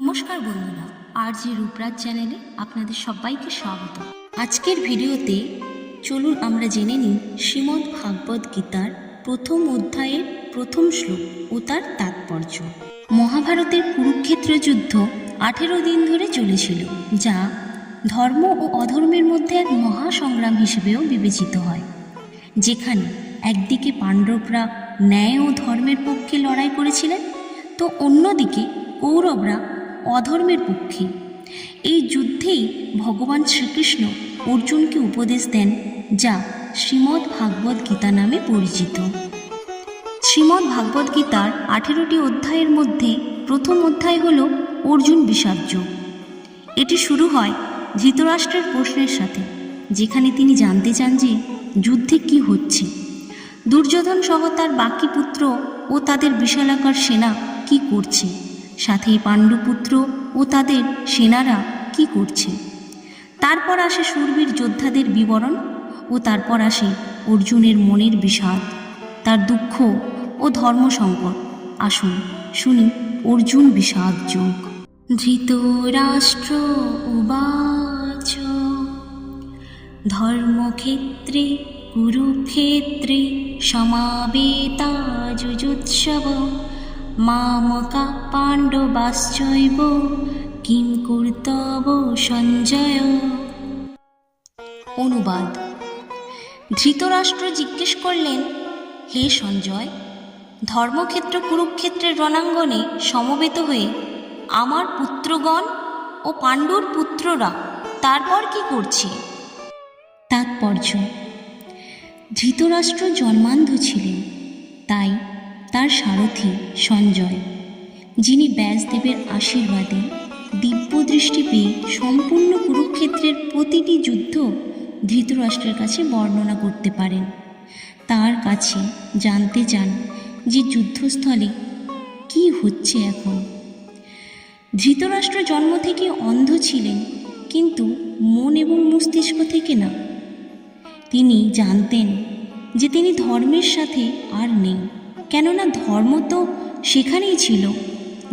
নমস্কার বন্ধুরা, আরজি রূপরাজ চ্যানেলে আপনাদের সবাইকে স্বাগত। আজকের ভিডিওতে চলুন আমরা জেনে নিই শ্রীমদ্ ভাগবত গীতার প্রথম অধ্যায়ের প্রথম শ্লোক ও তার তাৎপর্য। মহাভারতের কুরুক্ষেত্র যুদ্ধ 18 দিন ধরে চলেছিল, যা ধর্ম ও অধর্মের মধ্যে এক মহাসংগ্রাম হিসেবেও বিবেচিত হয়। যেখানে একদিকে পাণ্ডবরা ন্যায় ও ধর্মের পক্ষে লড়াই করেছিলেন, তো অন্যদিকে কৌরবরা অধর্মের পক্ষে। এই যুদ্ধেই ভগবান শ্রীকৃষ্ণ অর্জুনকে উপদেশ দেন, যা শ্রীমদ্ ভাগবত গীতা নামে পরিচিত। শ্রীমদ্ ভাগবত গীতার 18টি অধ্যায়ের মধ্যে প্রথম অধ্যায় হল অর্জুন বিষাদযোগ। এটি শুরু হয় ধৃতরাষ্ট্রের প্রশ্নের সাথে, যেখানে তিনি জানতে চান যে যুদ্ধে কি হচ্ছে, দুর্যোধন সহ তার বাকি পুত্র ও তাদের বিশালাকার সেনা কি করছে, সাথে পাণ্ডুপুত্র ও তাদের সেনারা কি করছে। তারপর আসে শূরবীর যোদ্ধাদের বিবরণ ও তারপর আসে অর্জুনের মনের বিষাদ, তার দুঃখ ও ধর্ম সংকট। আসুন শুনি অর্জুন বিষাদ যোগ। ধৃতরাষ্ট্র উবাচ ধর্মক্ষেত্রে কুরুক্ষেত্রে সমাবেতা যুযুৎসব মামকা পাণ্ডবাশ্চৈব কিং কর্তব্য সঞ্জয়। অনুবাদ: ধৃতরাষ্ট্র জিজ্ঞেস করলেন, হে সঞ্জয়, ধর্মক্ষেত্র কুরুক্ষেত্রের রণাঙ্গনে সমবেত হয়ে আমার পুত্রগণ ও পাণ্ডুর পুত্ররা তারপর কি করছে? তাৎপর্য: ধৃতরাষ্ট্র জন্মান্ধ ছিলেন, তাই তার সারথি সঞ্জয়, যিনি ব্যাসদেবের আশীর্বাদে দিব্যদৃষ্টি পেয়ে সম্পূর্ণ কুরুক্ষেত্রের প্রতিটি যুদ্ধ ধৃতরাষ্ট্রের কাছে বর্ণনা করতে পারেন, তার কাছে জানতে চান যে যুদ্ধস্থলে কি হচ্ছে এখন। ধৃতরাষ্ট্র জন্ম থেকে অন্ধ ছিলেন, কিন্তু মন এবং মস্তিষ্ক থেকে না। তিনি জানতেন যে তিনি ধর্মের সাথে আর নেই, কেননা ধর্ম তো সেখানেই ছিল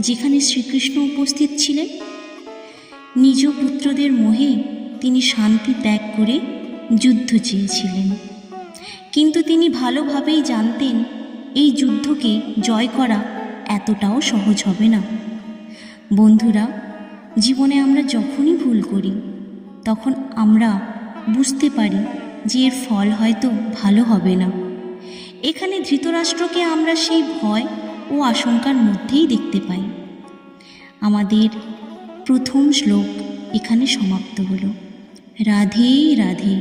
যেখানে শ্রীকৃষ্ণ উপস্থিত ছিলেন। নিজ পুত্রদের মোহে তিনি শান্তি ত্যাগ করে যুদ্ধ চেয়েছিলেন, কিন্তু তিনি ভালোভাবেই জানতেন এই যুদ্ধকে জয় করা এতটাও সহজ হবে না। বন্ধুরা, জীবনে আমরা যখনই ভুল করি, তখন আমরা বুঝতে পারি যে এর ফল হয়তো ভালো হবে না। এখানে ধৃতরাষ্ট্রকে আমরা সেই ভয় ও আশঙ্কার মধ্যেই দেখতে পাই। আমাদের প্রথম শ্লোক এখানে সমাপ্ত হলো। রাধে রাধে।